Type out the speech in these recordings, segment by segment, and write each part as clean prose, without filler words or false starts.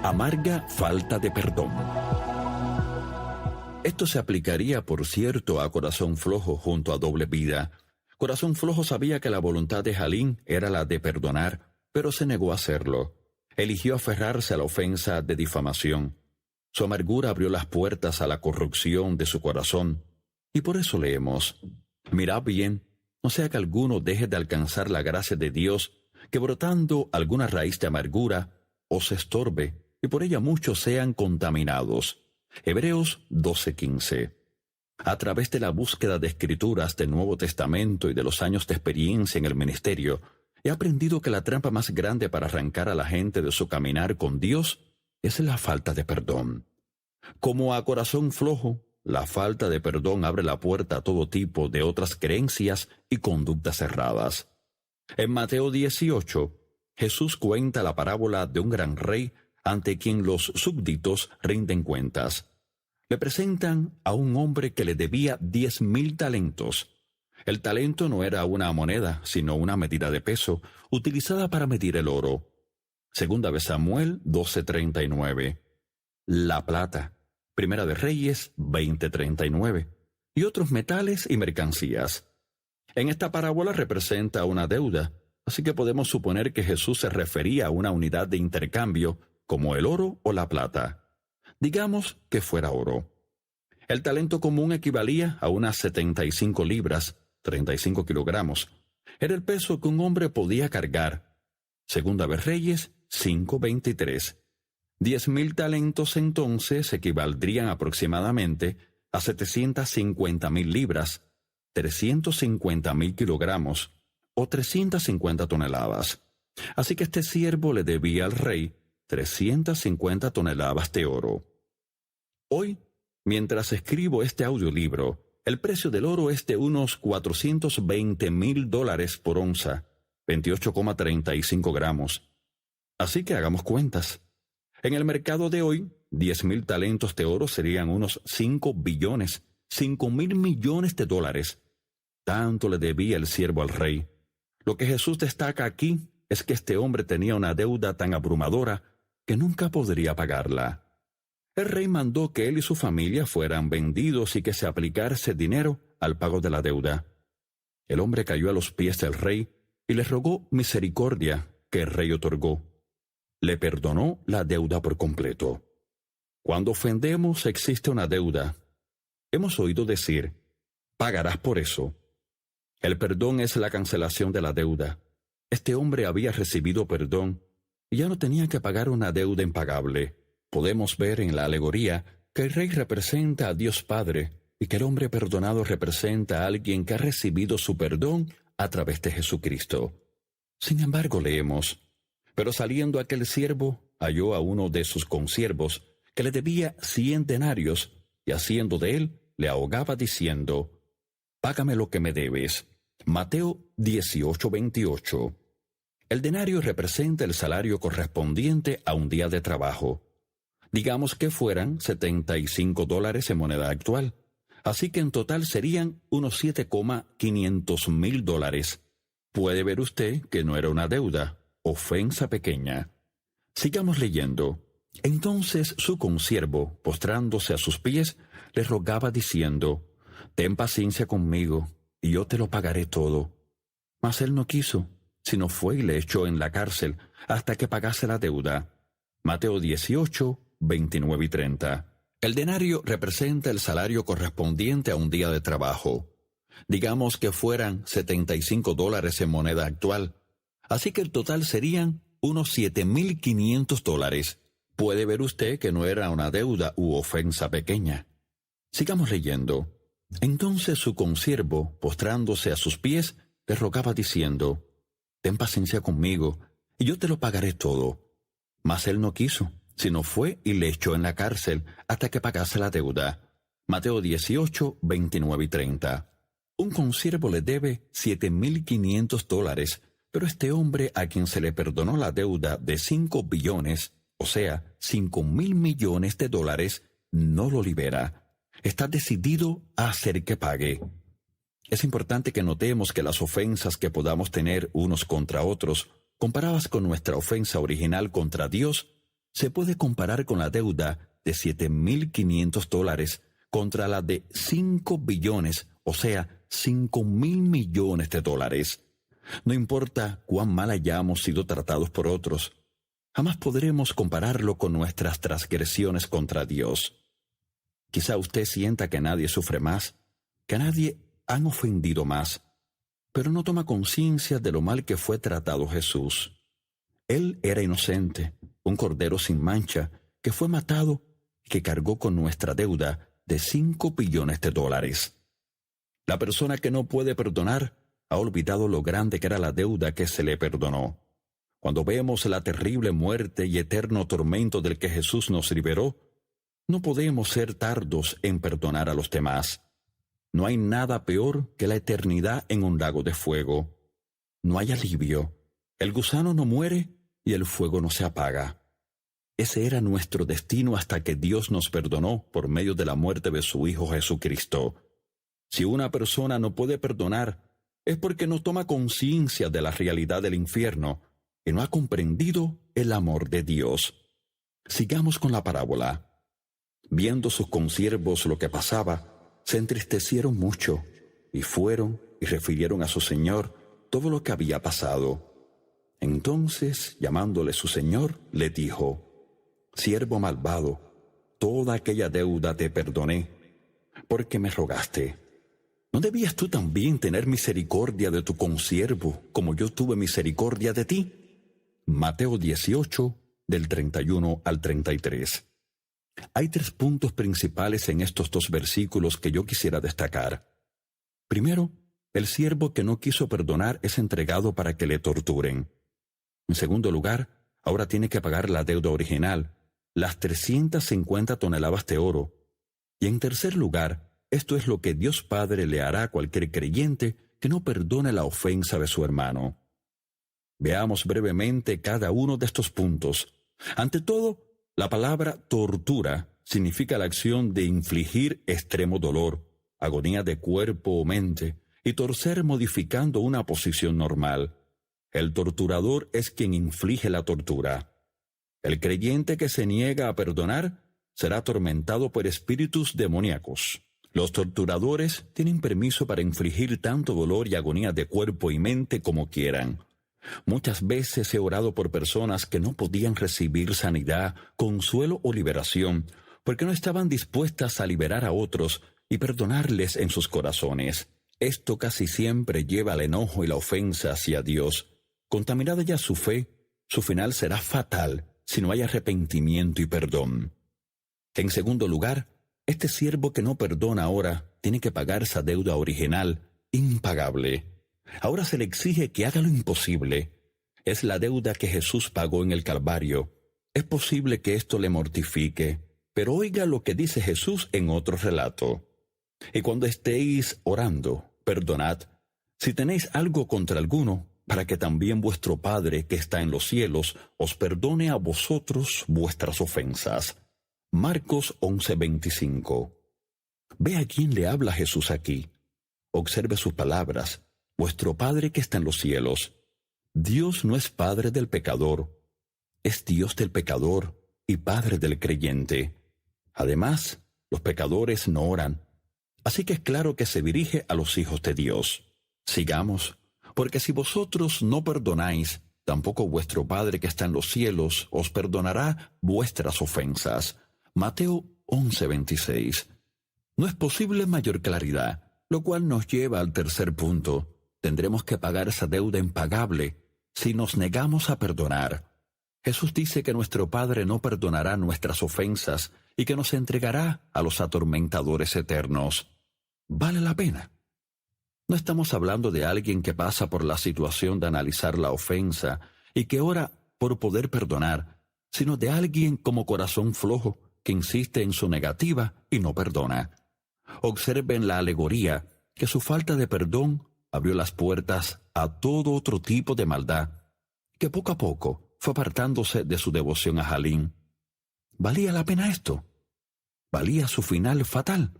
Amarga falta de perdón. Esto se aplicaría, por cierto, a Corazón Flojo junto a Doble Vida. Corazón Flojo sabía que la voluntad de Jalín era la de perdonar, pero se negó a hacerlo. Eligió aferrarse a la ofensa de difamación. Su amargura abrió las puertas a la corrupción de su corazón. Y por eso leemos: mirad bien, no sea que alguno deje de alcanzar la gracia de Dios, que brotando alguna raíz de amargura os estorbe, y por ella muchos sean contaminados. Hebreos 12:15. A través de la búsqueda de escrituras del Nuevo Testamento y de los años de experiencia en el ministerio, he aprendido que la trampa más grande para arrancar a la gente de su caminar con Dios es la falta de perdón. Como a Corazón Flojo, la falta de perdón abre la puerta a todo tipo de otras creencias y conductas erradas. En Mateo 18, Jesús cuenta la parábola de un gran rey ante quien los súbditos rinden cuentas. Le presentan a un hombre que le debía 10,000 talentos. El talento no era una moneda, sino una medida de peso, utilizada para medir el oro. Segunda de Samuel 12:39. La plata. Primera de Reyes 20:39. Y otros metales y mercancías. En esta parábola representa una deuda, así que podemos suponer que Jesús se refería a una unidad de intercambio, como el oro o la plata. Digamos que fuera oro. El talento común equivalía a unas 75 libras, 35 kilogramos. Era el peso que un hombre podía cargar. Segunda de Reyes 5:23. 10,000 talentos entonces equivaldrían aproximadamente a 750,000 libras, 350,000 kilogramos o 350 toneladas. Así que este siervo le debía al rey 350 toneladas de oro. Hoy, mientras escribo este audiolibro, el precio del oro es de unos $420,000 por onza, 28,35 gramos. Así que hagamos cuentas. En el mercado de hoy, 10,000 talentos de oro serían unos 5 billones, 5,000 millones de dólares. Tanto le debía el siervo al rey. Lo que Jesús destaca aquí es que este hombre tenía una deuda tan abrumadora que nunca podría pagarla. El rey mandó que él y su familia fueran vendidos y que se aplicase dinero al pago de la deuda. El hombre cayó a los pies del rey y le rogó misericordia, que el rey otorgó. Le perdonó la deuda por completo. Cuando ofendemos existe una deuda. Hemos oído decir: pagarás por eso. El perdón es la cancelación de la deuda. Este hombre había recibido perdón y ya no tenía que pagar una deuda impagable. Podemos ver en la alegoría que el rey representa a Dios Padre y que el hombre perdonado representa a alguien que ha recibido su perdón a través de Jesucristo. Sin embargo, leemos: pero saliendo aquel siervo, halló a uno de sus consiervos que le debía 100 denarios y haciendo de él, le ahogaba diciendo: págame lo que me debes. Mateo 18:28. El denario representa el salario correspondiente a un día de trabajo. Digamos que fueran $75 en moneda actual. Así que en total serían unos $7,500,000. Puede ver usted que no era una deuda, ofensa pequeña. Sigamos leyendo. Entonces su consiervo, postrándose a sus pies, le rogaba diciendo: ten paciencia conmigo, y yo te lo pagaré todo. Mas él no quiso, sino fue y le echó en la cárcel hasta que pagase la deuda. Mateo 18:29 y 30. El denario representa el salario correspondiente a un día de trabajo. Digamos que fueran $75 en moneda actual. Así que el total serían unos $7,500. Puede ver usted que no era una deuda u ofensa pequeña. Sigamos leyendo. Entonces su consiervo, postrándose a sus pies, le rogaba diciendo: ten paciencia conmigo, y yo te lo pagaré todo. Mas él no quiso, sino fue y le echó en la cárcel hasta que pagase la deuda. Mateo 18:29 y 30. Un consiervo le debe $7,500, pero este hombre a quien se le perdonó la deuda de 5 billones, o sea, 5,000 millones de dólares, no lo libera. Está decidido a hacer que pague. Es importante que notemos que las ofensas que podamos tener unos contra otros, comparadas con nuestra ofensa original contra Dios, se puede comparar con la deuda de $7,500 contra la de 5 billones, o sea, 5,000 millones de dólares. No importa cuán mal hayamos sido tratados por otros, jamás podremos compararlo con nuestras transgresiones contra Dios. Quizá usted sienta que nadie sufre más, que a nadie han ofendido más, pero no toma conciencia de lo mal que fue tratado Jesús. Él era inocente, un cordero sin mancha, que fue matado y que cargó con nuestra deuda de 5 billones de dólares. La persona que no puede perdonar ha olvidado lo grande que era la deuda que se le perdonó. Cuando vemos la terrible muerte y eterno tormento del que Jesús nos liberó, no podemos ser tardos en perdonar a los demás. No hay nada peor que la eternidad en un lago de fuego. No hay alivio. El gusano no muere y el fuego no se apaga. Ese era nuestro destino hasta que Dios nos perdonó por medio de la muerte de su Hijo Jesucristo. Si una persona no puede perdonar, es porque no toma conciencia de la realidad del infierno y no ha comprendido el amor de Dios. Sigamos con la parábola. Viendo sus consiervos lo que pasaba, se entristecieron mucho y fueron y refirieron a su señor todo lo que había pasado. Entonces, llamándole su señor, le dijo: «Siervo malvado, toda aquella deuda te perdoné, porque me rogaste. ¿No debías tú también tener misericordia de tu consiervo, como yo tuve misericordia de ti?» Mateo 18, del 31 al 33. Hay 3 puntos principales en estos 2 versículos que yo quisiera destacar. Primero, el siervo que no quiso perdonar es entregado para que le torturen. En segundo lugar, ahora tiene que pagar la deuda original, las 350 toneladas de oro. Y en tercer lugar, esto es lo que Dios Padre le hará a cualquier creyente que no perdone la ofensa de su hermano. Veamos brevemente cada uno de estos puntos. Ante todo, la palabra tortura significa la acción de infligir extremo dolor, agonía de cuerpo o mente, y torcer modificando una posición normal. El torturador es quien inflige la tortura. El creyente que se niega a perdonar será atormentado por espíritus demoníacos. Los torturadores tienen permiso para infligir tanto dolor y agonía de cuerpo y mente como quieran. Muchas veces he orado por personas que no podían recibir sanidad, consuelo o liberación, porque no estaban dispuestas a liberar a otros y perdonarles en sus corazones. Esto casi siempre lleva al enojo y la ofensa hacia Dios. Contaminada ya su fe, su final será fatal si no hay arrepentimiento y perdón. En segundo lugar, este siervo que no perdona ahora tiene que pagar esa deuda original, impagable. Ahora se le exige que haga lo imposible. Es la deuda que Jesús pagó en el Calvario. Es posible que esto le mortifique, pero oiga lo que dice Jesús en otro relato. Y cuando estéis orando, perdonad, si tenéis algo contra alguno, para que también vuestro Padre que está en los cielos os perdone a vosotros vuestras ofensas. Marcos 11:25. Ve a quién le habla Jesús aquí. Observe sus palabras. Vuestro Padre que está en los cielos. Dios no es Padre del pecador, es Dios del pecador y Padre del creyente. Además, los pecadores no oran, así que es claro que se dirige a los hijos de Dios. Sigamos, porque si vosotros no perdonáis, tampoco vuestro Padre que está en los cielos os perdonará vuestras ofensas. Mateo 11:26. No es posible mayor claridad, lo cual nos lleva al tercer punto. Tendremos que pagar esa deuda impagable si nos negamos a perdonar. Jesús dice que nuestro Padre no perdonará nuestras ofensas y que nos entregará a los atormentadores eternos. ¿Vale la pena? No estamos hablando de alguien que pasa por la situación de analizar la ofensa y que ora por poder perdonar, sino de alguien como corazón flojo que insiste en su negativa y no perdona. Observen la alegoría que su falta de perdón abrió las puertas a todo otro tipo de maldad, que poco a poco fue apartándose de su devoción a Jalín. ¿Valía la pena esto? ¿Valía su final fatal?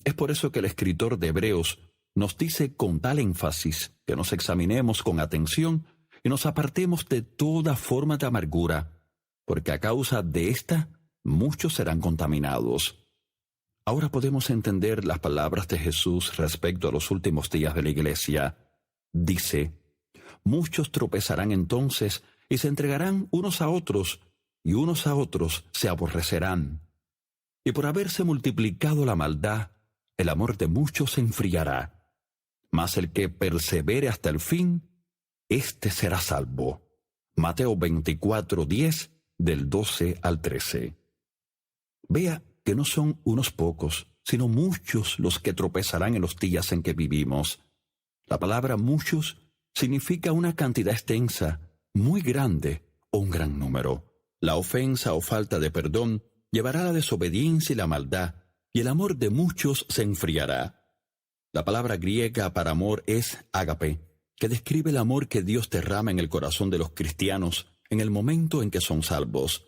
Es por eso que el escritor de Hebreos nos dice con tal énfasis que nos examinemos con atención y nos apartemos de toda forma de amargura, porque a causa de esta, muchos serán contaminados. Ahora podemos entender las palabras de Jesús respecto a los últimos días de la Iglesia. Dice, muchos tropezarán entonces y se entregarán unos a otros, y unos a otros se aborrecerán. Y por haberse multiplicado la maldad, el amor de muchos se enfriará. Mas el que persevere hasta el fin, éste será salvo. Mateo 24:10, del 12 al 13. Vea que no son unos pocos, sino muchos los que tropezarán en los días en que vivimos. La palabra muchos significa una cantidad extensa, muy grande o un gran número. La ofensa o falta de perdón llevará a la desobediencia y la maldad, y el amor de muchos se enfriará. La palabra griega para amor es ágape, que describe el amor que Dios derrama en el corazón de los cristianos en el momento en que son salvos.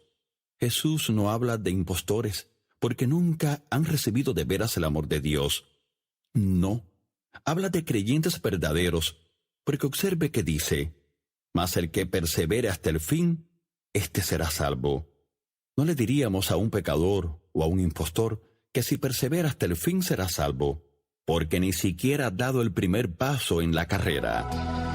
Jesús no habla de impostores, porque nunca han recibido de veras el amor de Dios. No, habla de creyentes verdaderos, porque observe que dice, mas el que persevere hasta el fin, éste será salvo. No le diríamos a un pecador o a un impostor que si persevera hasta el fin será salvo, porque ni siquiera ha dado el primer paso en la carrera.